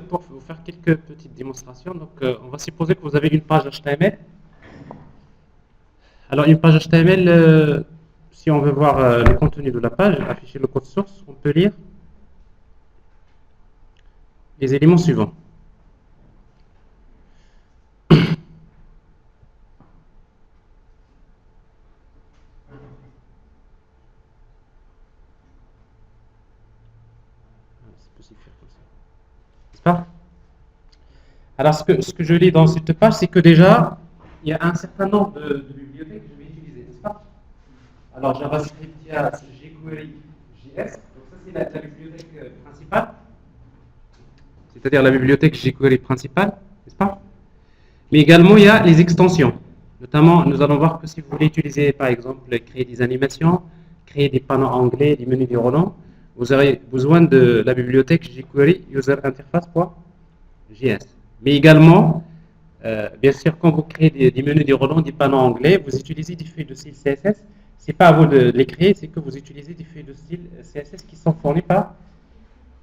Pour vous faire quelques petites démonstrations, on va supposer que vous avez une page HTML. Alors une page HTML, si on veut voir le contenu de la page, afficher le code source, on peut lire les éléments suivants. C'est possible de faire comme ça. N'est-ce pas? Alors ce que je lis dans cette page, c'est que déjà, il y a un certain nombre de bibliothèques que je vais utiliser, n'est-ce pas? Alors JavaScript, il y a jQuery, JS, donc ça c'est la bibliothèque principale, c'est-à-dire la bibliothèque jQuery principale, n'est-ce pas? Mais également, il y a les extensions. Notamment, nous allons voir que si vous voulez utiliser, par exemple, créer des animations, créer des panneaux anglais, des menus déroulants, vous aurez besoin de la bibliothèque jQuery User Interface.js. Mais également, bien sûr, quand vous créez des menus déroulants, des panneaux anglais, vous utilisez des feuilles de style CSS. Ce n'est pas à vous de les créer, c'est que vous utilisez des feuilles de style CSS qui sont fournies par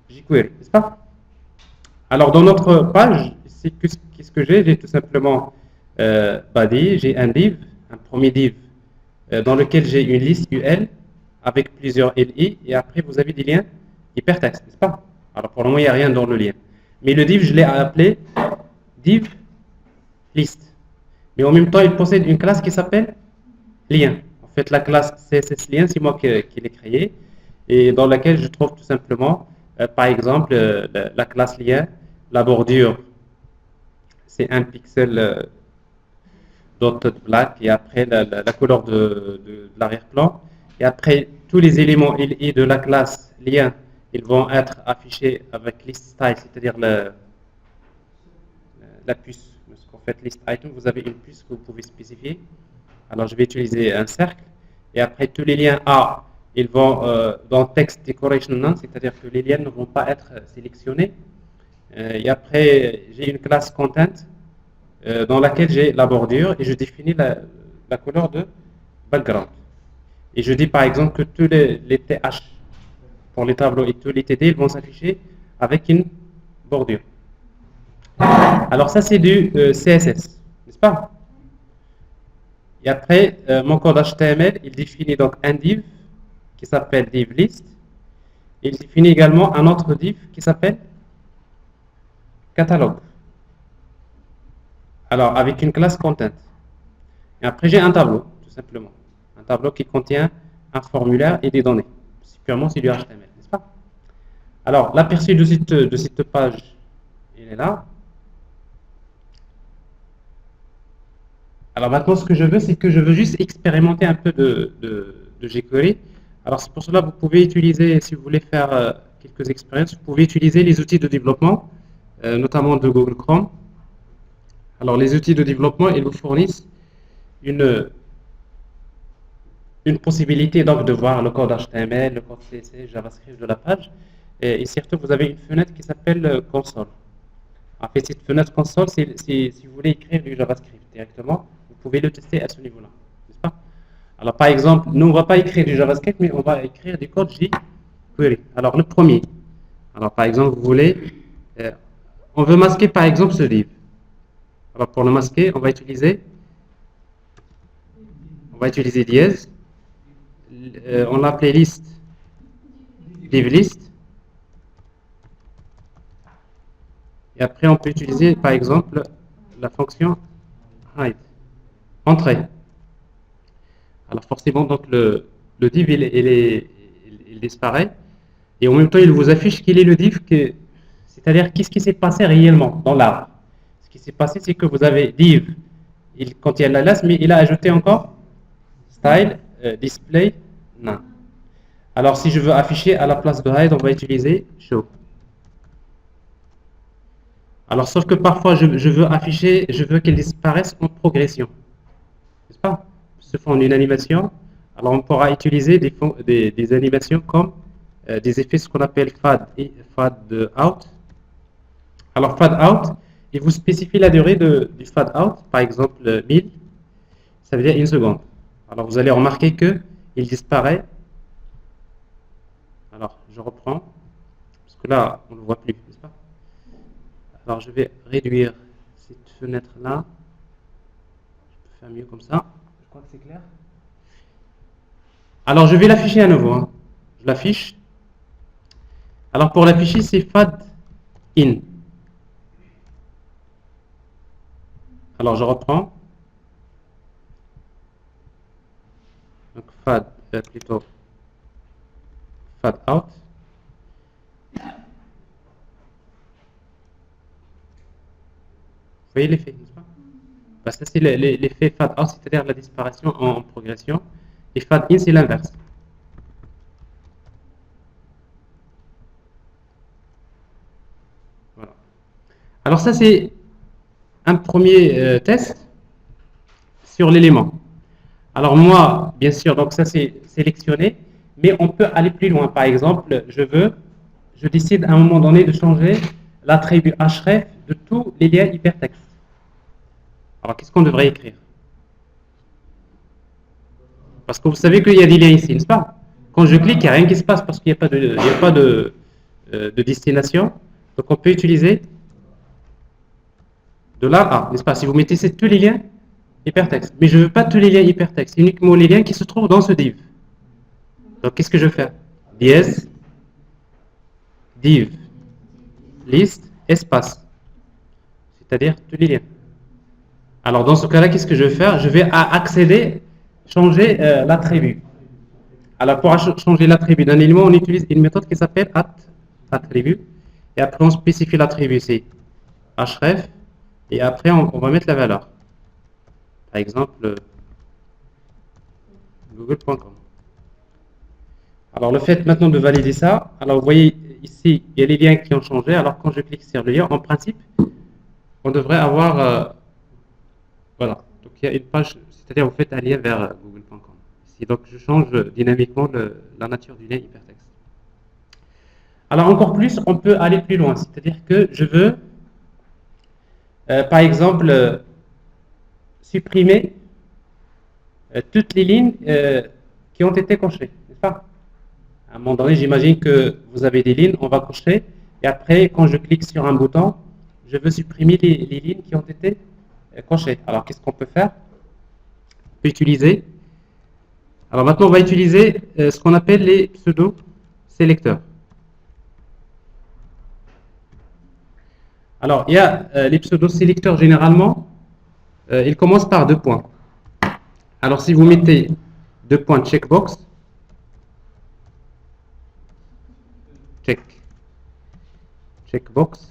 jQuery, n'est-ce pas? Alors, dans notre page, qu'est-ce que j'ai? J'ai tout simplement body, j'ai un div, un premier div dans lequel j'ai une liste UL avec plusieurs LI, et après vous avez des liens hypertextes, n'est-ce pas? Alors, pour le moment, il n'y a rien dans le lien. Mais le div, je l'ai appelé div list. Mais en même temps, il possède une classe qui s'appelle lien. En fait, la classe CSS lien, c'est moi qui l'ai créée, et dans laquelle je trouve tout simplement, par exemple, la classe lien, la bordure, c'est un pixel dotted black, et après la couleur de l'arrière-plan. Et après, tous les éléments LI de la classe lien, ils vont être affichés avec list style, c'est-à-dire la puce. Parce qu'en fait, list item, vous avez une puce que vous pouvez spécifier. Alors, je vais utiliser un cercle. Et après, tous les liens A, ils vont dans text decoration none, c'est-à-dire que les liens ne vont pas être sélectionnés. Et après, j'ai une classe content dans laquelle j'ai la bordure et je définis la couleur de background. Et je dis par exemple que tous les TH pour les tableaux et tous les TD ils vont s'afficher avec une bordure. Alors ça c'est du CSS, n'est-ce pas? Et après, mon code HTML, il définit donc un div qui s'appelle div list. Et il définit également un autre div qui s'appelle catalogue. Alors avec une classe content. Et après, j'ai un tableau, tout simplement. Un tableau qui contient un formulaire et des données. Purement, c'est du HTML, n'est-ce pas? Alors, l'aperçu de cette page, il est là. Alors maintenant, ce que je veux, c'est que je veux juste expérimenter un peu de jQuery. Alors, c'est pour cela que vous pouvez utiliser, si vous voulez faire quelques expériences, vous pouvez utiliser les outils de développement, notamment de Google Chrome. Alors, les outils de développement, ils vous fournissent une possibilité donc de voir le code HTML, le code CSS, JavaScript de la page. Et surtout, vous avez une fenêtre qui s'appelle console. En fait, cette fenêtre console, si vous voulez écrire du JavaScript directement, vous pouvez le tester à ce niveau-là, n'est-ce pas? Alors, par exemple, nous, on ne va pas écrire du JavaScript, mais on va écrire du code jQuery. Alors, le premier. Alors, par exemple, vous voulez, on veut masquer, par exemple, ce div. Alors, pour le masquer, on va utiliser dièse. On l'appelait list, div list. Et après, on peut utiliser, par exemple, la fonction hide, entrée. Alors forcément, donc le div, il disparaît. Et en même temps, il vous affiche quel est le div, c'est-à-dire qu'est-ce qui s'est passé réellement dans l'arbre. Ce qui s'est passé, c'est que vous avez div, il contient la classe, mais il a ajouté encore style, display, none. Alors si je veux afficher à la place de hide, on va utiliser show. Alors, sauf que parfois, je veux afficher, je veux qu'elle disparaisse en progression. N'est-ce pas? Se font une animation. Alors, on pourra utiliser des animations comme des effets, ce qu'on appelle fade et fade out. Alors, fade out, il vous spécifie la durée du fade out. Par exemple, 1000, ça veut dire une seconde. Alors, vous allez remarquer que il disparaît. Alors, je reprends. Parce que là, on ne le voit plus, n'est-ce pas? Alors je vais réduire cette fenêtre-là. Je peux faire mieux comme ça. Je crois que c'est clair. Alors je vais l'afficher à nouveau. Hein. Je l'affiche. Alors pour l'afficher, c'est fad in. Alors je reprends. Donc fad, plutôt fad out. Vous voyez l'effet, n'est-ce pas? Parce que c'est l'effet fad out, c'est-à-dire la disparition en progression. Et fad in, c'est l'inverse. Voilà. Alors ça, c'est un premier test sur l'élément. Alors moi, bien sûr, donc ça c'est sélectionné, mais on peut aller plus loin. Par exemple, je décide à un moment donné de changer l'attribut href de tous les liens hypertextes. Alors qu'est-ce qu'on devrait écrire? Parce que vous savez qu'il y a des liens ici, n'est-ce pas? Quand je clique, il n'y a rien qui se passe parce qu'il n'y a pas de destination. Donc on peut utiliser de là à, n'est-ce pas? Si vous mettez tous les liens hypertextes. Mais je ne veux pas tous les liens hypertextes, uniquement les liens qui se trouvent dans ce div. Donc qu'est-ce que je fais? Dièse, div, liste, espace. C'est-à-dire tous les liens. Alors dans ce cas-là, qu'est-ce que je vais faire? Je vais accéder, changer l'attribut. Alors pour changer l'attribut d'un élément, on utilise une méthode qui s'appelle attribut. Et après on spécifie l'attribut, c'est href. Et après on va mettre la valeur. Par exemple, google.com. Alors le fait maintenant de valider ça, alors vous voyez ici, il y a les liens qui ont changé. Alors quand je clique sur le lien, en principe, on devrait avoir, voilà, donc il y a une page, c'est-à-dire vous faites un lien vers google.com. Ici, donc je change dynamiquement la nature du lien hypertexte. Alors encore plus, on peut aller plus loin, c'est-à-dire que je veux, par exemple, supprimer toutes les lignes qui ont été cochées, n'est-ce pas? À un moment donné, j'imagine que vous avez des lignes, on va cocher, et après, quand je clique sur un bouton, je veux supprimer les lignes qui ont été cochées. Alors, qu'est-ce qu'on peut faire? On peut utiliser. Alors maintenant, on va utiliser ce qu'on appelle les pseudo-sélecteurs. Alors, il y a les pseudo-sélecteurs, généralement, ils commencent par 2 points. Alors, si vous mettez 2 points checkbox, checkbox.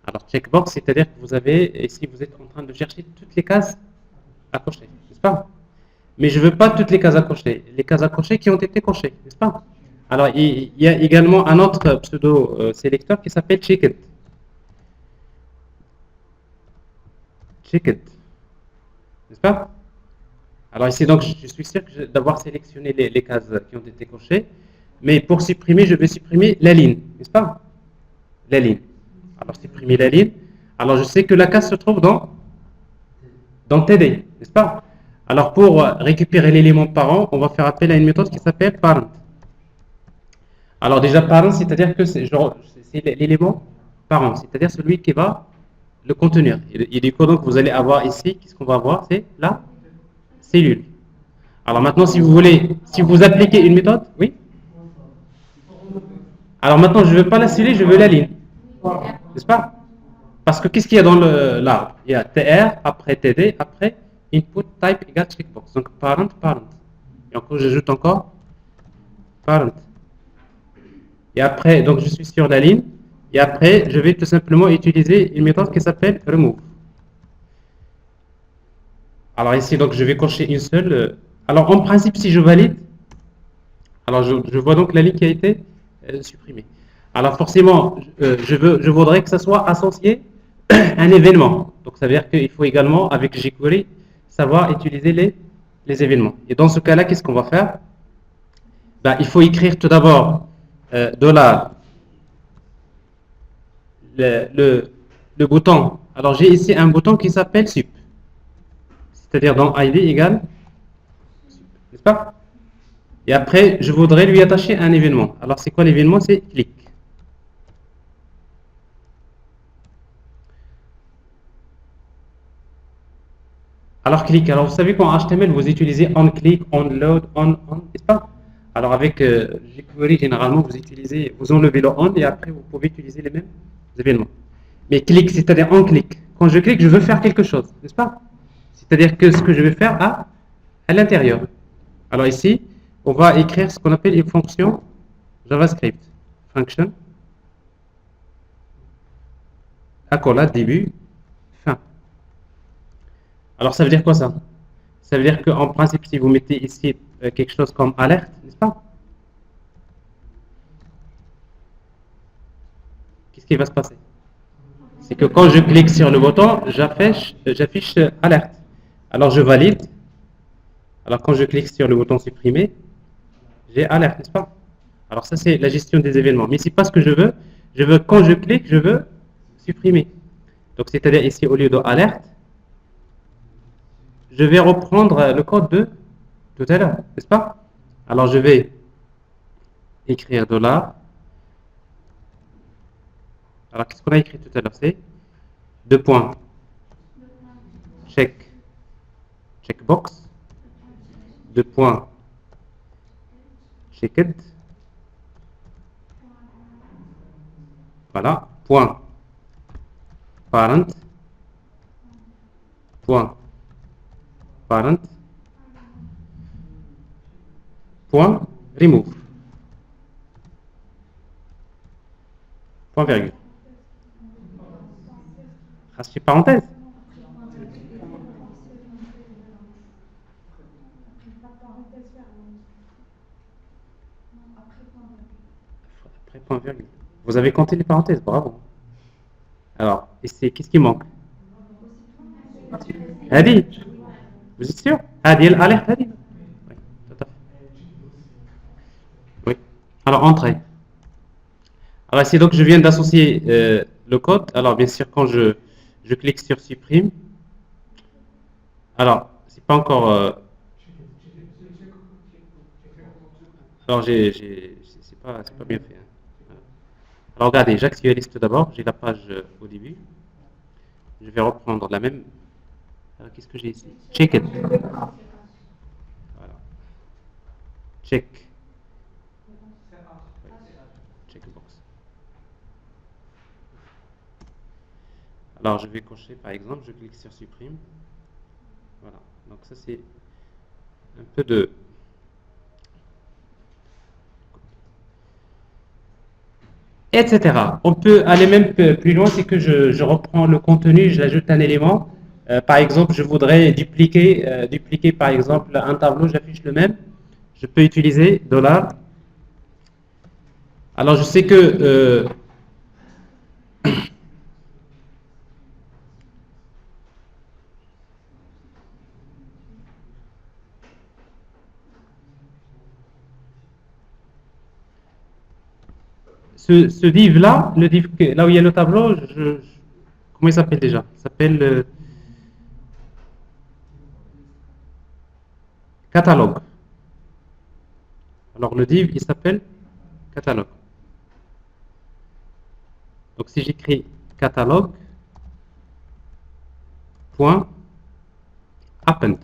Alors, checkbox, c'est-à-dire que vous avez, ici, vous êtes en train de chercher toutes les cases à cocher, n'est-ce pas? Mais je ne veux pas toutes les cases à cocher, les cases à cocher qui ont été cochées, n'est-ce pas? Alors, il y a également un autre pseudo-sélecteur qui s'appelle checked. Checked, n'est-ce pas? Alors ici, donc, je suis sûr d'avoir sélectionné les cases qui ont été cochées, mais pour supprimer, je vais supprimer la ligne, n'est-ce pas? La ligne. Alors, supprimer la ligne. Alors, je sais que la case se trouve dans TD, n'est-ce pas? Alors, pour récupérer l'élément parent, on va faire appel à une méthode qui s'appelle parent. Alors, déjà, parent, c'est-à-dire que c'est l'élément parent, c'est-à-dire celui qui va le contenir. Et du coup, donc, vous allez avoir ici, qu'est-ce qu'on va avoir? C'est la cellule. Alors, maintenant, si vous voulez, si vous appliquez une méthode, oui? Alors, maintenant, je ne veux pas la cellule, je veux la ligne. N'est-ce pas? Parce que qu'est-ce qu'il y a dans l'arbre? Il y a TR, après TD, après input type égale checkbox. Donc parent. Et encore, j'ajoute encore parent. Et après, donc je suis sur la ligne. Et après, je vais tout simplement utiliser une méthode qui s'appelle remove. Alors ici, donc je vais cocher une seule. Alors en principe, si je valide, alors je vois donc la ligne qui a été supprimée. Alors forcément, je voudrais que ça soit associé à un événement. Donc ça veut dire qu'il faut également, avec jQuery, savoir utiliser les événements. Et dans ce cas-là, qu'est-ce qu'on va faire? Ben, il faut écrire tout d'abord $, le bouton. Alors j'ai ici un bouton qui s'appelle sup. C'est-à-dire dans ID égale sup, n'est-ce pas? Et après, je voudrais lui attacher un événement. Alors c'est quoi l'événement? C'est click. Alors, click. Alors, vous savez qu'en HTML, vous utilisez onClick, onLoad, on, n'est-ce pas? Alors, avec jQuery, généralement, vous enlevez le on et après, vous pouvez utiliser les mêmes événements. Mais click, c'est-à-dire onClick. Quand je clique, je veux faire quelque chose, n'est-ce pas? C'est-à-dire que ce que je vais faire à l'intérieur. Alors, ici, on va écrire ce qu'on appelle une fonction JavaScript. Function, accolade, début, fin. Alors, ça veut dire quoi ça? Ça veut dire qu'en principe, si vous mettez ici quelque chose comme alerte, n'est-ce pas? Qu'est-ce qui va se passer? C'est que quand je clique sur le bouton, j'affiche alerte. Alors, je valide. Alors, quand je clique sur le bouton supprimer, j'ai alerte, n'est-ce pas? Alors, ça, c'est la gestion des événements. Mais c'est pas ce que je veux. Je veux, quand je clique, je veux supprimer. Donc, c'est-à-dire ici, au lieu de alerte, je vais reprendre le code de tout à l'heure, n'est-ce pas? Alors, je vais écrire $. Alors, qu'est-ce qu'on a écrit tout à l'heure? C'est deux points. Checkbox. Deux points. Checked. Voilà. Point. Parent. Point. Parent. Point. Remove. Point virgule. Reste parenthèse. Après point virgule. Vous avez compté les parenthèses, bravo. Alors, ici, qu'est-ce qui manque? Hadi. Vous êtes sûr? Hadi, alerte, Hadi. Oui, tout à fait. Oui. Alors, entrée. Alors ici, donc, je viens d'associer le code. Alors, bien sûr, quand je clique sur supprime, alors, c'est pas encore... alors, c'est pas bien fait. Hein. Voilà. Alors, regardez, j'actualise tout d'abord. J'ai la page au début. Je vais reprendre la même. Alors, qu'est-ce que j'ai ici? Check it. Voilà. Check. Checkbox. Alors, je vais cocher, par exemple, je clique sur supprime. Voilà. Donc, ça, c'est un peu de... etc. On peut aller même plus loin, c'est que je reprends le contenu, j'ajoute un élément. Par exemple, je voudrais dupliquer par exemple un tableau, j'affiche le même. Je peux utiliser $. Alors je sais que ce div là, le div là où il y a le tableau, comment il s'appelle déjà? Il s'appelle catalogue. Alors le div il s'appelle catalogue. Donc si j'écris catalogue point append.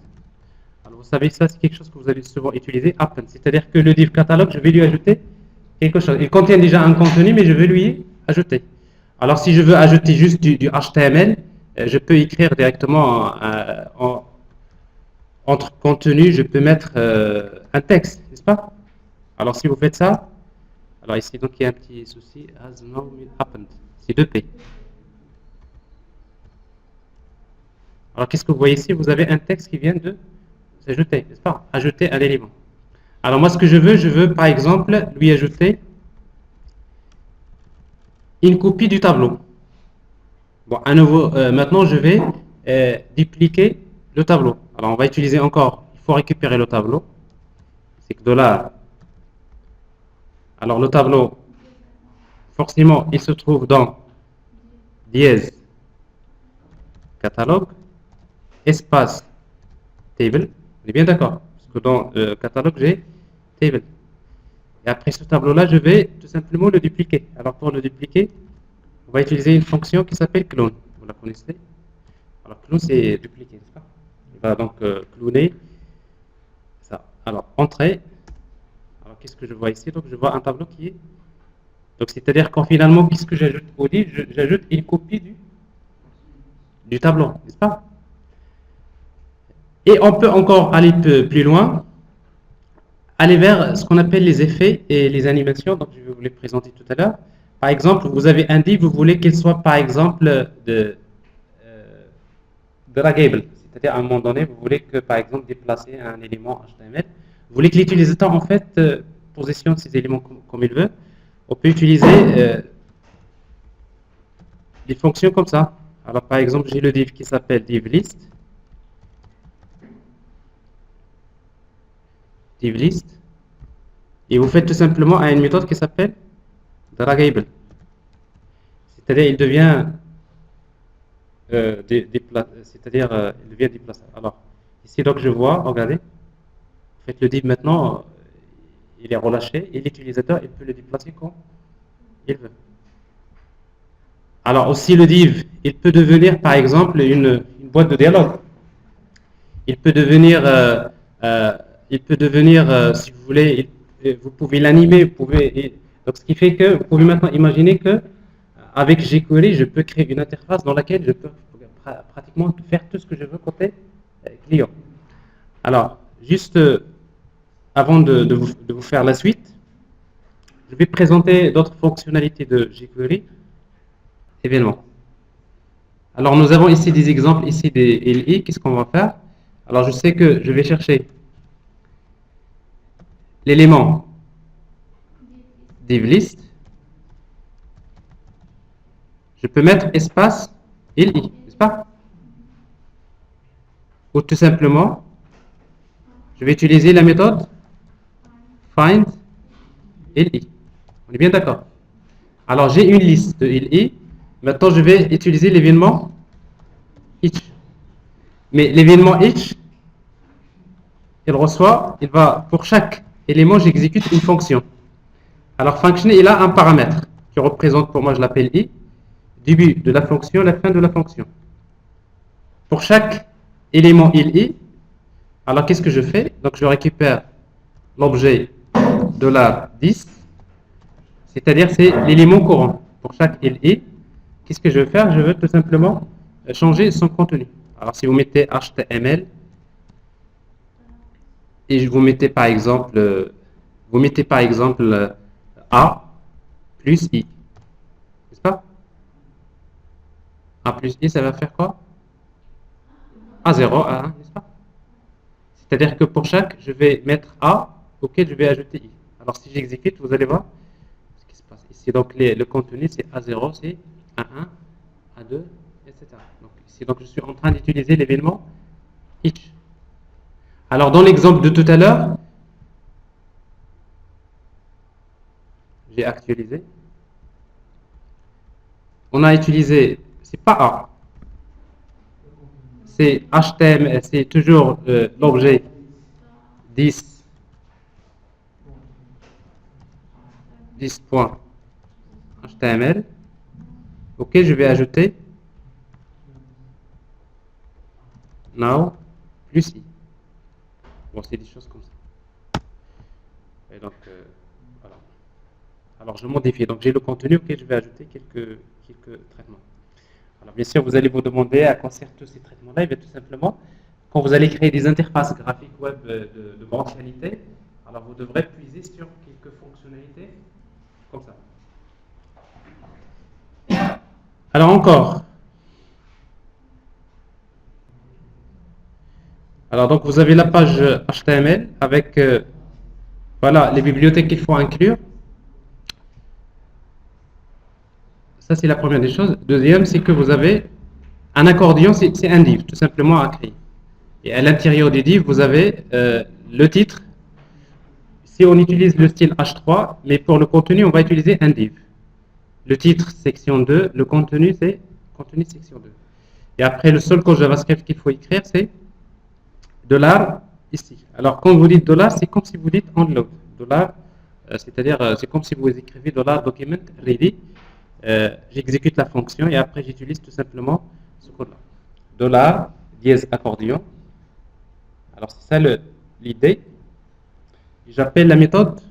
Alors vous savez, ça c'est quelque chose que vous allez souvent utiliser, append. C'est-à-dire que le div catalogue, je vais lui ajouter quelque chose. Il contient déjà un contenu, mais je vais lui ajouter. Alors si je veux ajouter juste du HTML, je peux écrire directement entre contenu, je peux mettre un texte, n'est-ce pas? Alors si vous faites ça, alors ici donc il y a un petit souci, has not happened, c'est 2P. Alors qu'est-ce que vous voyez ici? Vous avez un texte qui vient de s'ajouter, n'est-ce pas? Ajouter un élément. Alors moi ce que je veux par exemple lui ajouter une copie du tableau. Bon, à nouveau, maintenant je vais dupliquer le tableau. Alors on va utiliser encore, il faut récupérer le tableau. C'est que $. Alors le tableau, forcément, il se trouve dans dièse catalogue, espace table. On est bien d'accord? Parce que dans le catalogue, j'ai table. Et après ce tableau-là, je vais tout simplement le dupliquer. Alors pour le dupliquer, on va utiliser une fonction qui s'appelle clone. Vous la connaissez? Alors clone, c'est dupliquer, n'est-ce pas? va donc clowner ça. Alors, entrée. Alors, qu'est-ce que je vois ici? Donc, je vois un tableau qui est... Donc, c'est-à-dire qu'en finalement, qu'est-ce que j'ajoute au livre? J'ajoute une copie du tableau, n'est-ce pas? Et on peut encore aller plus loin, aller vers ce qu'on appelle les effets et les animations. Donc, je vais vous les présenter tout à l'heure. Par exemple, vous avez un livre, vous voulez qu'il soit, par exemple, draggable. C'est-à-dire, à un moment donné, vous voulez que, par exemple, déplacer un élément HTML. Vous voulez que l'utilisateur, en fait, positionne ces éléments comme il veut. On peut utiliser des fonctions comme ça. Alors, par exemple, j'ai le div qui s'appelle divList. DivList. Et vous faites tout simplement une méthode qui s'appelle draggable. C'est-à-dire, il devient il devient déplaçable. Alors, ici, donc, je vois, regardez, vous faites le div maintenant, il est relâché, et l'utilisateur, il peut le déplacer comme il veut. Alors, aussi, le div, il peut devenir, par exemple, une boîte de dialogue. Il peut devenir, si vous voulez, vous pouvez l'animer, donc, ce qui fait que vous pouvez maintenant imaginer que avec jQuery, je peux créer une interface dans laquelle je peux pratiquement faire tout ce que je veux côté client. Alors, juste avant de vous faire la suite, je vais présenter d'autres fonctionnalités de jQuery événements. Alors, nous avons ici des exemples, ici des LI. Qu'est-ce qu'on va faire? Alors, je sais que je vais chercher l'élément divList. Je peux mettre espace LI, n'est-ce pas? Ou tout simplement, je vais utiliser la méthode find LI. On est bien d'accord? Alors, j'ai une liste de LI. Maintenant, je vais utiliser l'événement each. Mais l'événement each, pour chaque élément, j'exécute une fonction. Alors, function, il a un paramètre qui représente, pour moi, je l'appelle i, début de la fonction, la fin de la fonction. Pour chaque élément i, alors qu'est-ce que je fais? Donc, je récupère l'objet $10, c'est-à-dire c'est l'élément courant. Pour chaque i, qu'est-ce que je veux faire? Je veux tout simplement changer son contenu. Alors, si vous mettez HTML, et vous mettez par exemple, A plus I. N'est-ce pas? A plus I, ça va faire quoi? A0, A1, n'est-ce pas? C'est-à-dire que pour chaque, je vais mettre A auquel je vais ajouter I. Alors si j'exécute, vous allez voir ce qui se passe. Ici, donc le contenu, c'est A0, c'est A1, A2, etc. Donc, ici, donc je suis en train d'utiliser l'événement each. Alors dans l'exemple de tout à l'heure, j'ai actualisé. On a utilisé, c'est pas A, c'est HTML, c'est toujours l'objet 10.html auquel je vais ajouter now plus i. Bon, c'est des choses comme ça. Et donc, voilà. Alors, je modifie. Donc, j'ai le contenu auquel je vais ajouter quelques traitements. Alors, bien sûr, vous allez vous demander à quoi servent tous ces traitements-là. Et bien, tout simplement, quand vous allez créer des interfaces graphiques web de grande qualité, alors vous devrez puiser sur quelques fonctionnalités comme ça. Alors, encore. Alors, donc, vous avez la page HTML avec voilà, les bibliothèques qu'il faut inclure. Ça, c'est la première des choses. Deuxième, c'est que vous avez un accordion, c'est un div, tout simplement à créer. Et à l'intérieur du div, vous avez le titre. Si on utilise le style H3, mais pour le contenu, on va utiliser un div. Le titre, section 2. Le contenu, c'est contenu section 2. Et après, le seul code JavaScript qu'il faut écrire, c'est $ ici. Alors, quand vous dites $, c'est comme si vous dites onload. C'est-à-dire, c'est comme si vous écrivez $document ready. J'exécute la fonction et après, j'utilise tout simplement ce code-là. $, dièse accordion. Alors c'est ça l'idée. J'appelle la méthode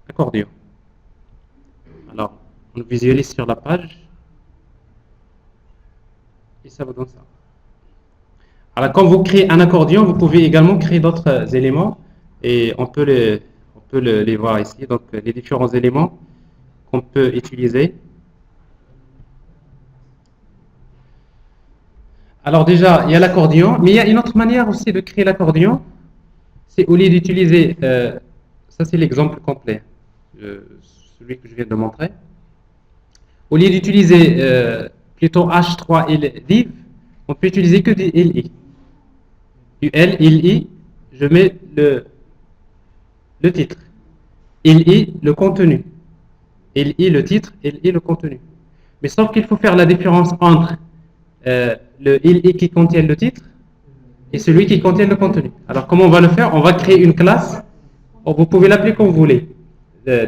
accordion. Alors, on visualise sur la page et ça vous donne ça. Alors, quand vous créez un accordion, vous pouvez également créer d'autres éléments et les voir ici. Donc, les différents éléments qu'on peut utiliser. Alors déjà, il y a l'accordion, mais il y a une autre manière aussi de créer l'accordion. C'est au lieu d'utiliser, ça c'est l'exemple complet, celui que je viens de montrer. Au lieu d'utiliser plutôt H3 div, on peut utiliser que des LI. Du L, LI, je mets le titre. LI, le contenu. LI, le titre, LI, le contenu. Mais sauf qu'il faut faire la différence entre le LI qui contient le titre et celui qui contient le contenu. Alors comment on va le faire? On va créer une classe, vous pouvez l'appeler comme vous voulez.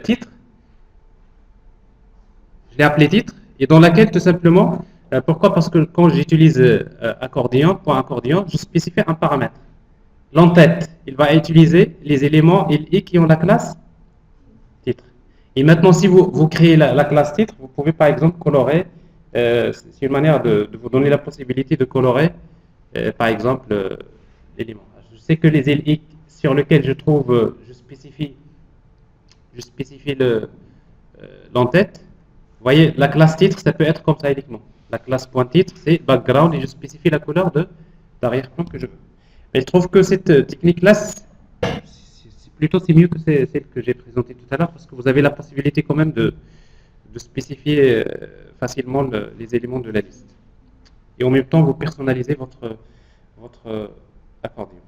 Titre, je l'ai appelé titre, et dans laquelle tout simplement, pourquoi? Parce que quand j'utilise accordion, point accordion, je spécifie un paramètre. L'entête, il va utiliser les éléments LI qui ont la classe titre. Et maintenant, si vous créez la classe titre, vous pouvez par exemple colorer, c'est une manière de vous donner la possibilité de colorer, par exemple, l'élément. Je sais que les LI sur lesquels je trouve, je spécifie l'entête. Vous voyez, la classe titre, ça peut être comme ça uniquement. La classe point titre, c'est background et je spécifie la couleur d'arrière-plan que je veux. Mais je trouve que cette technique-là, c'est mieux que celle que j'ai présentée tout à l'heure parce que vous avez la possibilité quand même de spécifier facilement les éléments de la liste. Et en même temps, vous personnalisez votre accordion.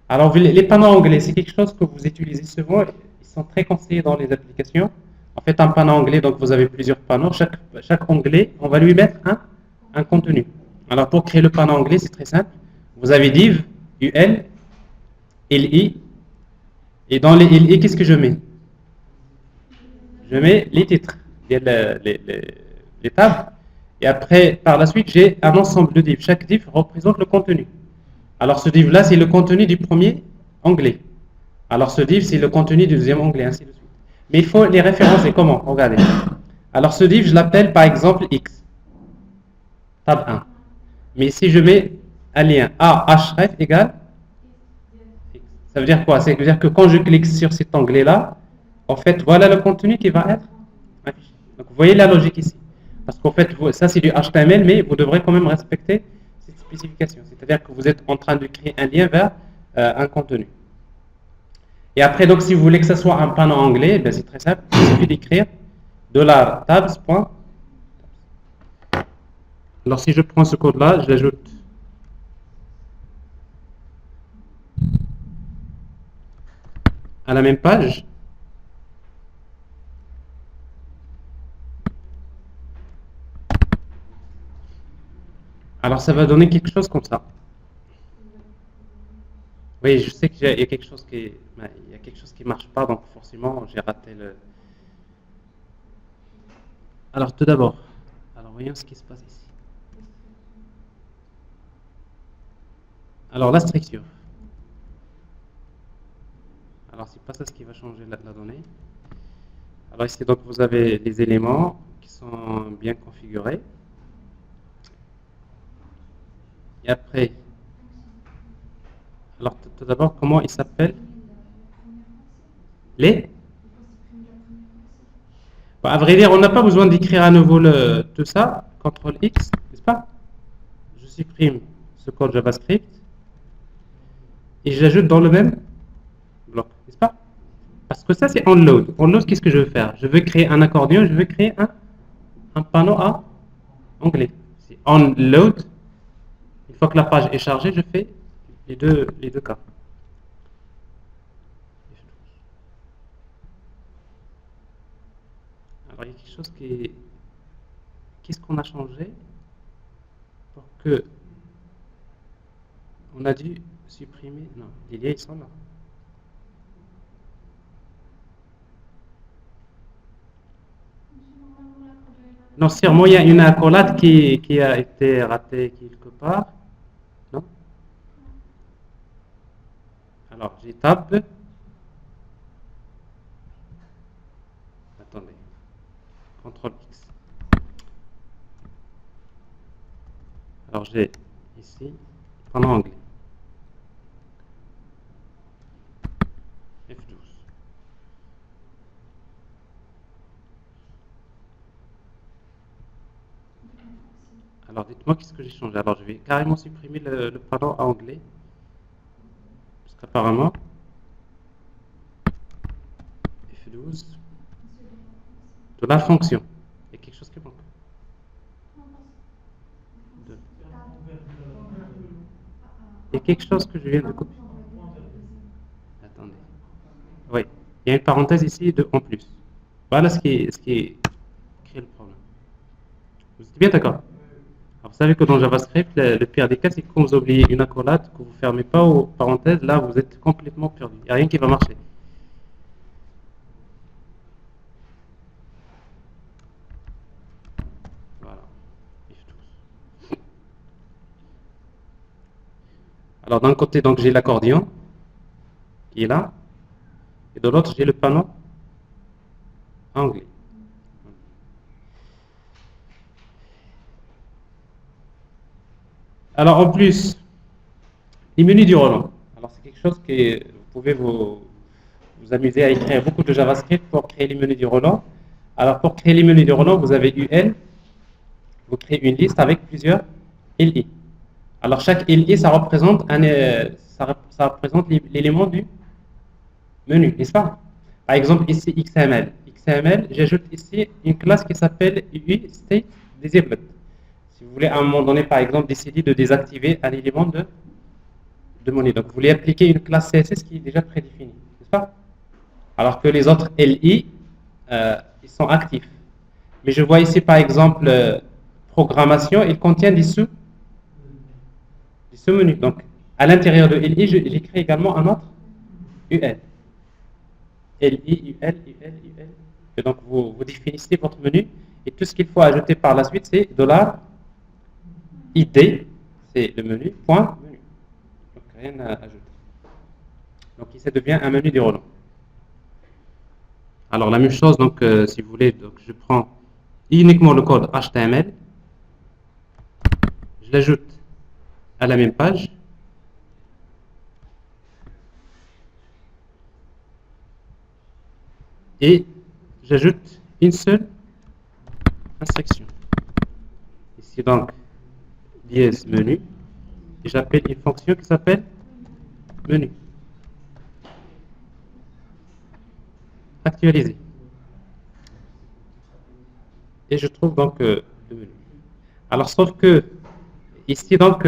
Alors, les panneaux anglais, c'est quelque chose que vous utilisez souvent. Ils sont très conseillés dans les applications. En fait, un panneau anglais, donc vous avez plusieurs panneaux. Chaque onglet, on va lui mettre un contenu. Alors, pour créer le panneau anglais, c'est très simple. Vous avez div, UL, LI. Et dans les LI, qu'est-ce que je mets? Je mets les titres, les tables. Et après, par la suite, j'ai un ensemble de divs. Chaque div représente le contenu. Alors, ce div-là, c'est le contenu du premier onglet. Alors, ce div, c'est le contenu du deuxième onglet, ainsi de suite. Mais il faut les référencer. Comment? Regardez. Alors, ce div, je l'appelle par exemple X, tab 1. Mais si je mets un lien A-href égale X, ça veut dire quoi? Ça veut dire que quand je clique sur cet onglet-là, en fait, voilà le contenu qui va être affiché. Donc, vous voyez la logique ici. Parce qu'en fait, ça, c'est du HTML, mais vous devrez quand même respecter cette spécification. C'est-à-dire que vous êtes en train de créer un lien vers un contenu. Et après, donc, si vous voulez que ce soit un panneau anglais, ben, c'est très simple. Il suffit d'écrire $tabs. Alors, si je prends ce code-là, je l'ajoute à la même page. Alors, ça va donner quelque chose comme ça. Oui, je sais qu'il y a quelque chose qui marche pas, donc forcément, j'ai raté le... Alors, tout d'abord, voyons ce qui se passe ici. Alors, la structure. Alors, c'est pas ça ce qui va changer la donnée. Alors, ici, donc, vous avez les éléments qui sont bien configurés. Et après, alors, tout d'abord, comment ils s'appellent? Les Bon, à vrai dire, on n'a pas besoin d'écrire à nouveau tout ça. CTRL X, n'est-ce pas? Je supprime ce code JavaScript et je l'ajoute dans le même bloc, n'est-ce pas? Parce que ça, c'est onload. Onload, qu'est-ce que je veux faire? Je veux créer un accordion, je veux créer un panneau à onglet. C'est onload. Une fois que la page est chargée, je fais les deux cas. Alors, il y a quelque chose qui... Qu'est-ce qu'on a changé pour que... On a dû supprimer... Non, les liens, ils sont là. Non, sûrement, il y a une accolade qui a été ratée quelque part. Non? Alors, j'ai tab. Attendez. CTRL X. Alors, j'ai ici, en anglais. F12. Alors, dites-moi qu'est-ce que j'ai changé. Alors, je vais carrément supprimer le panneau anglais. Parce qu'apparemment, F12, de la fonction. Il y a quelque chose qui manque. De- Il y a quelque chose que je viens de copier. Attendez. Oui, il y a une parenthèse ici de en plus. Voilà ce qui crée le problème. Vous êtes bien d'accord? Alors, vous savez que dans JavaScript, le pire des cas, c'est que quand vous oubliez une accolade, que vous ne fermez pas aux parenthèses, là, vous êtes complètement perdu. Il n'y a rien qui va marcher. Voilà. Alors, d'un côté, donc, j'ai l'accordion qui est là, et de l'autre, j'ai le panneau anglais. Alors, en plus, les menus du Roland. Alors, c'est quelque chose que vous pouvez vous amuser à écrire beaucoup de JavaScript pour créer les menus du Roland. Alors, pour créer les menus du Roland, vous avez UL, vous créez une liste avec plusieurs LI. Alors, chaque LI, ça représente l'élément du menu, n'est-ce pas? Par exemple, ici, XML. XML, j'ajoute ici une classe qui s'appelle UI State Disabled. Si vous voulez à un moment donné, par exemple, décider de désactiver un élément de monnaie. Donc, vous voulez appliquer une classe CSS qui est déjà prédéfinie, n'est-ce pas? Alors que les autres LI, ils sont actifs. Mais je vois ici, par exemple, programmation, il contient des sous-menus. Donc, à l'intérieur de LI, j'ai créé également un autre UL. LI, UL, UL, UL. Et donc, vous définissez votre menu. Et tout ce qu'il faut ajouter par la suite, c'est $ID, c'est le menu, point menu. Donc, rien à ajouter. Donc, ça devient un menu déroulant. Alors, la même chose, donc, si vous voulez, donc, je prends uniquement le code HTML, je l'ajoute à la même page, et j'ajoute une seule instruction. Ici, donc, dièse menu, et j'appelle une fonction qui s'appelle menu. Actualiser. Et je trouve donc le menu. Alors, sauf que ici, donc,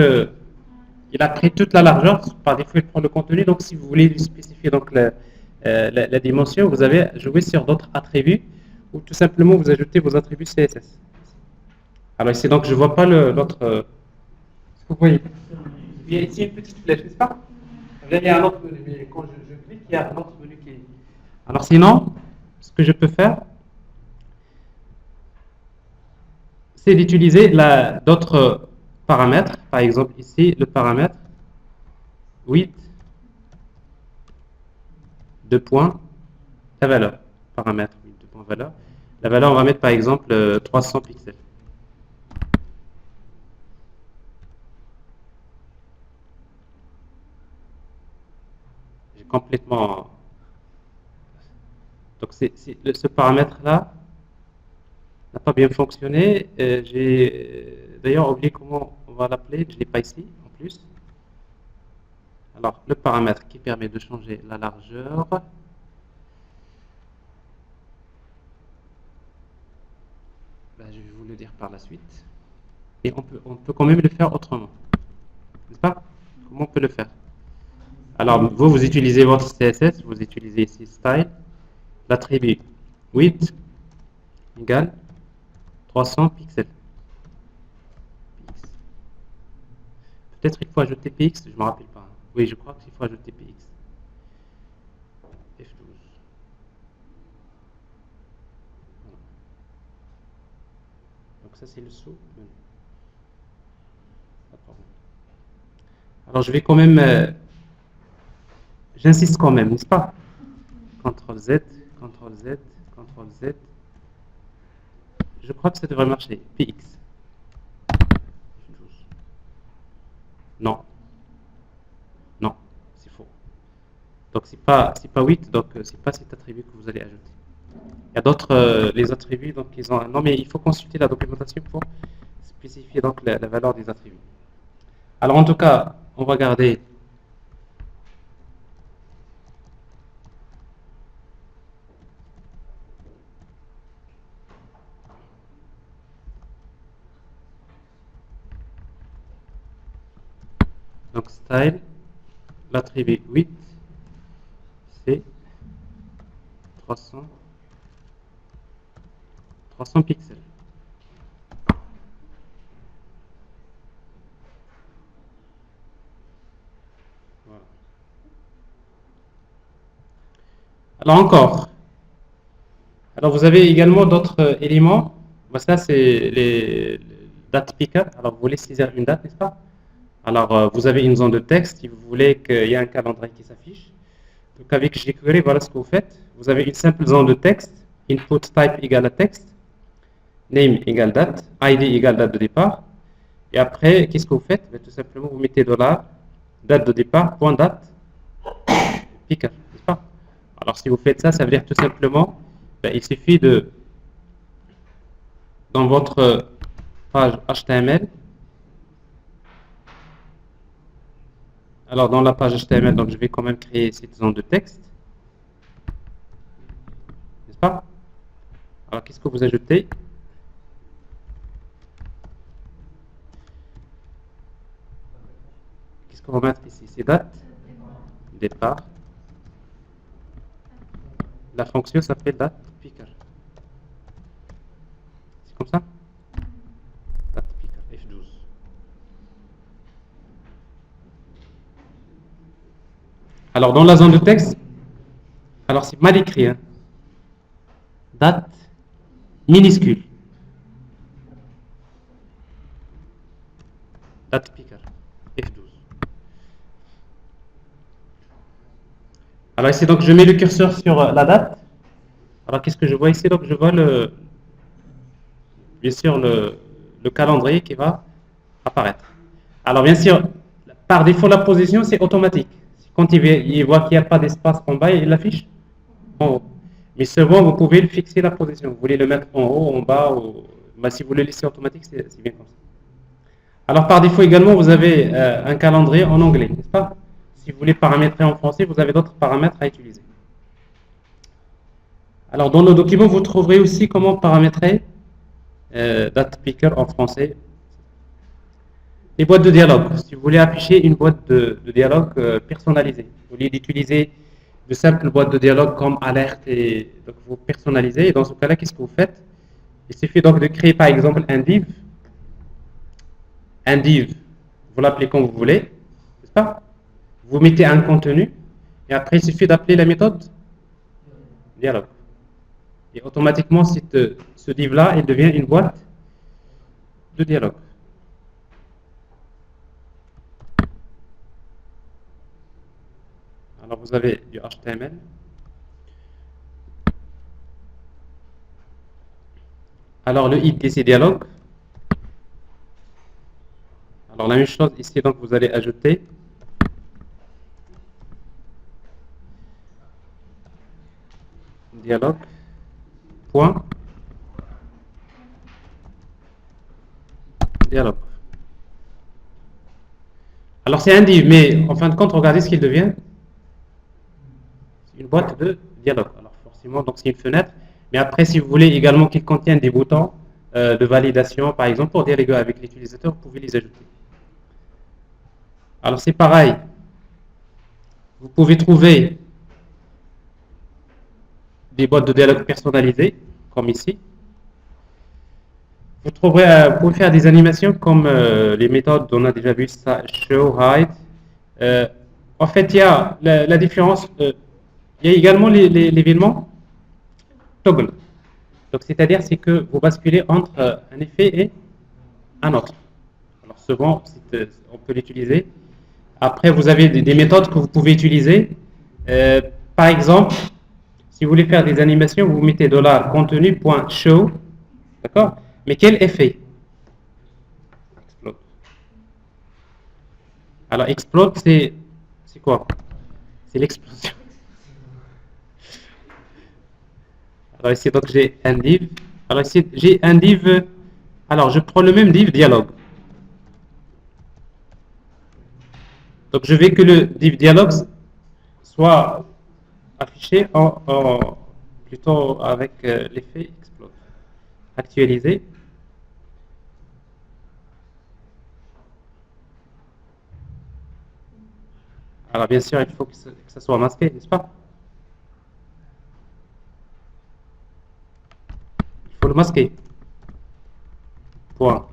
il a pris toute la largeur. Par défaut, il prend le contenu. Donc, si vous voulez lui spécifier donc, la dimension, vous avez joué sur d'autres attributs ou tout simplement vous ajoutez vos attributs CSS. Alors, ici, donc, je ne vois pas l'autre. Est-ce que vous voyez? Il y a ici une petite flèche, n'est-ce pas? Il y a un autre menu. Mais quand je clique, il y a un autre menu qui est. Alors, sinon, ce que je peux faire, c'est d'utiliser d'autres paramètres. Par exemple, ici, le paramètre width de points, la valeur. Paramètre width de point valeur. La valeur, on va mettre par exemple 300 pixels. J'ai complètement. Donc, ce paramètre-là n'a pas bien fonctionné. J'ai d'ailleurs oublié comment on va l'appeler. Je ne l'ai pas ici en plus. Alors, le paramètre qui permet de changer la largeur. Ben, je vais vous le dire par la suite. Et on peut quand même le faire autrement. N'est-ce pas? Comment on peut le faire? Alors, vous utilisez votre CSS, vous utilisez ici style, l'attribut width égale 300 pixels. Peut-être il faut ajouter px, je ne me rappelle pas. Oui, je crois qu'il faut ajouter px. F12. Voilà. Donc ça c'est le sous. Alors je vais quand même J'insiste quand même, n'est-ce pas? CTRL Z, CTRL Z, CTRL Z. Je crois que ça devrait marcher. PX. Non, non, c'est faux. Donc c'est pas 8, donc c'est pas cet attribut que vous allez ajouter. Il y a d'autres les attributs, donc ils ont un nom, mais il faut consulter la documentation pour spécifier donc la valeur des attributs. Alors en tout cas, on va garder donc style, l'attribut 8, c'est 300 pixels. Voilà. Alors encore. Alors vous avez également d'autres éléments. Bah, ça c'est les date picker. Alors vous voulez saisir une date, n'est-ce pas? Alors vous avez une zone de texte. Si vous voulez qu'il y ait un calendrier qui s'affiche. Donc avec jQuery, voilà ce que vous faites. Vous avez une simple zone de texte. Input type égale à texte. Name égale date. ID égale date de départ. Et après, qu'est-ce que vous faites? Ben, tout simplement, vous mettez $, date de départ, point date, picker, n'est-ce pas? Alors si vous faites ça, ça veut dire tout simplement, ben, il suffit de, dans votre page HTML, alors dans la page HTML, donc je vais quand même créer cette zone de texte, n'est-ce pas? Alors qu'est-ce que vous ajoutez? Qu'est-ce qu'on va mettre ici? C'est date, départ. La fonction s'appelle date picker. C'est comme ça? Date picker, F12. Alors dans la zone de texte, alors c'est mal écrit, hein? Date minuscule. Date picker, F12. Alors ici, donc, je mets le curseur sur la date. Alors qu'est-ce que je vois ici? Donc je vois bien sûr le calendrier qui va apparaître. Alors bien sûr, par défaut, la position, c'est automatique. Quand il voit qu'il n'y a pas d'espace en bas, il l'affiche en haut. Mais souvent, vous pouvez le fixer la position. Vous voulez le mettre en haut, en bas, bah, si vous le laissez automatique, c'est bien comme ça. Alors par défaut également, vous avez un calendrier en anglais, n'est-ce pas? Si vous voulez paramétrer en français, vous avez d'autres paramètres à utiliser. Alors dans nos documents, vous trouverez aussi comment paramétrer date picker en français. Les boîtes de dialogue. Si vous voulez afficher une boîte de dialogue personnalisée, au lieu d'utiliser de simples boîtes de dialogue comme alerte, et donc vous personnalisez. Et dans ce cas-là, qu'est-ce que vous faites? Il suffit donc de créer par exemple un div. Un div, vous l'appelez comme vous voulez, n'est-ce pas? Vous mettez un contenu et après il suffit d'appeler la méthode dialogue. Et automatiquement, ce div-là, il devient une boîte de dialogue. Alors vous avez du HTML. Alors le ITC dialogue. Alors la même chose ici, donc vous allez ajouter dialogue point dialogue. Alors c'est un div, mais en fin de compte, regardez ce qu'il devient. C'est une boîte de dialogue. Alors forcément, donc c'est une fenêtre. Mais après, si vous voulez également qu'il contienne des boutons de validation, par exemple, pour dialoguer avec l'utilisateur, vous pouvez les ajouter. Alors c'est pareil. Vous pouvez trouver des boîtes de dialogue personnalisées, comme ici. Vous pouvez faire des animations comme les méthodes dont on a déjà vu, ça, show, hide. En fait, il y a la différence. Il y a également l'événement toggle. Donc, c'est-à-dire c'est que vous basculez entre un effet et un autre. Alors, souvent, on peut l'utiliser. Après, vous avez des méthodes que vous pouvez utiliser Euh, Par exemple, si vous voulez faire des animations, vous mettez $contenu.show, d'accord? Mais quel effet? Explode. Alors, explode, c'est quoi? C'est l'explosion. Alors ici, donc j'ai un div. Alors ici, j'ai un div. Alors, je prends le même div dialogue. Donc, je veux que le div dialogue soit affiché plutôt avec l'effet explode. Actualiser. Alors, bien sûr, il faut que ça soit masqué, n'est-ce pas? Il faut le masquer. Point.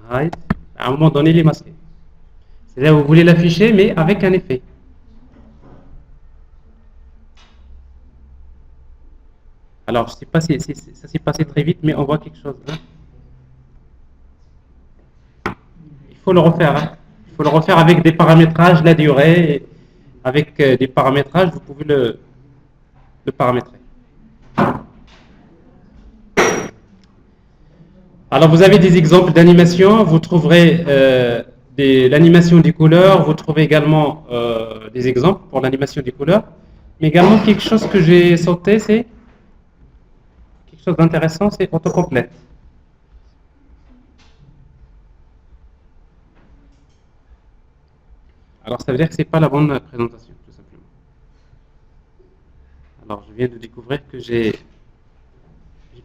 Hide. À un moment donné, il est masqué. C'est-à-dire, vous voulez l'afficher, mais avec un effet. Alors, je ne sais pas si ça s'est passé très vite, mais on voit quelque chose. Hein. Il faut le refaire. Hein. Il faut le refaire avec des paramétrages, la durée. Avec des paramétrages, vous pouvez le paramétrer. Alors, vous avez des exemples d'animation. Vous trouverez l'animation des couleurs. Vous trouvez également des exemples pour l'animation des couleurs. Mais également, quelque chose que j'ai sauté, c'est quelque chose d'intéressant, c'est autocomplète. Alors, ça veut dire que ce n'est pas la bonne présentation, tout simplement. Alors, je viens de découvrir que j'ai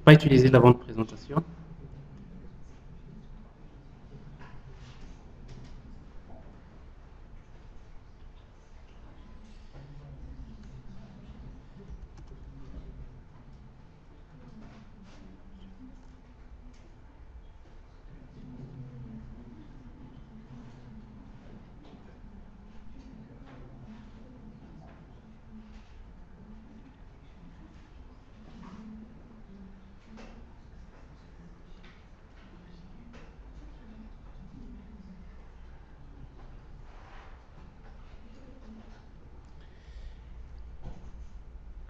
pas utilisé la bonne présentation.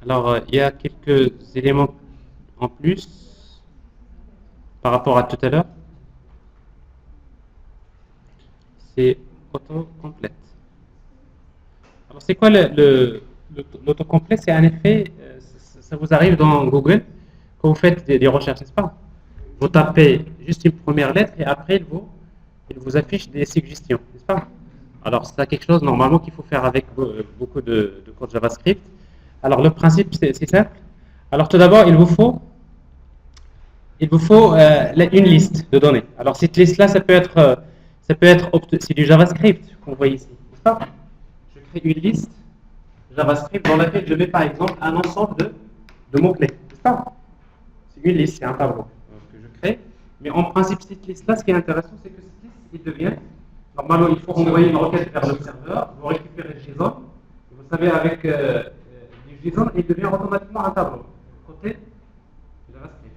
Alors, il y a quelques éléments en plus par rapport à tout à l'heure. C'est autocomplète. Alors, c'est quoi l'autocomplète? C'est un effet, ça vous arrive dans Google, quand vous faites des recherches, n'est-ce pas? Vous tapez juste une première lettre et après, il vous affiche des suggestions, n'est-ce pas? Alors, c'est quelque chose normalement qu'il faut faire avec beaucoup de code JavaScript. Alors, le principe, c'est simple. Alors, tout d'abord, il vous faut une liste de données. Alors, cette liste-là, c'est du JavaScript qu'on voit ici, n'est-ce pas? Je crée une liste JavaScript dans laquelle je mets par exemple un ensemble de mots-clés, n'est-ce pas? C'est une liste, c'est un tableau que je crée. Mais en principe, cette liste-là, ce qui est intéressant, c'est que cette liste, il devient. Normalement, il faut envoyer une requête vers le serveur, vous récupérez le JSON. Vous savez, avec du JSON, il devient automatiquement un tableau. Côté JavaScript.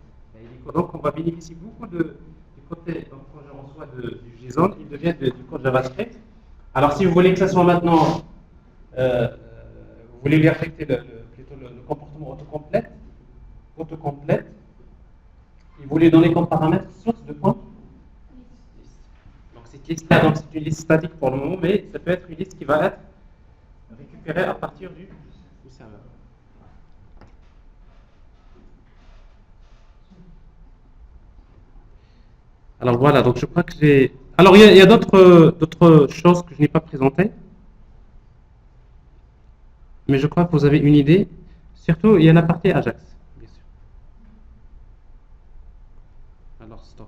Donc, on va bénéficier beaucoup du côté, donc, quand je reçois du JSON, il devient du code JavaScript. Alors, si vous voulez que ça soit maintenant, vous voulez lui affecter plutôt le comportement autocomplète, et vous lui donnez comme paramètre source de compte. Donc, cette liste-là, donc c'est une liste statique pour le moment, mais ça peut être une liste qui va être récupérée à partir du serveur. Alors voilà, donc je crois que j'ai. Alors il y a d'autres choses que je n'ai pas présentées, mais je crois que vous avez une idée. Surtout, il y a la partie Ajax, bien sûr. Alors stop.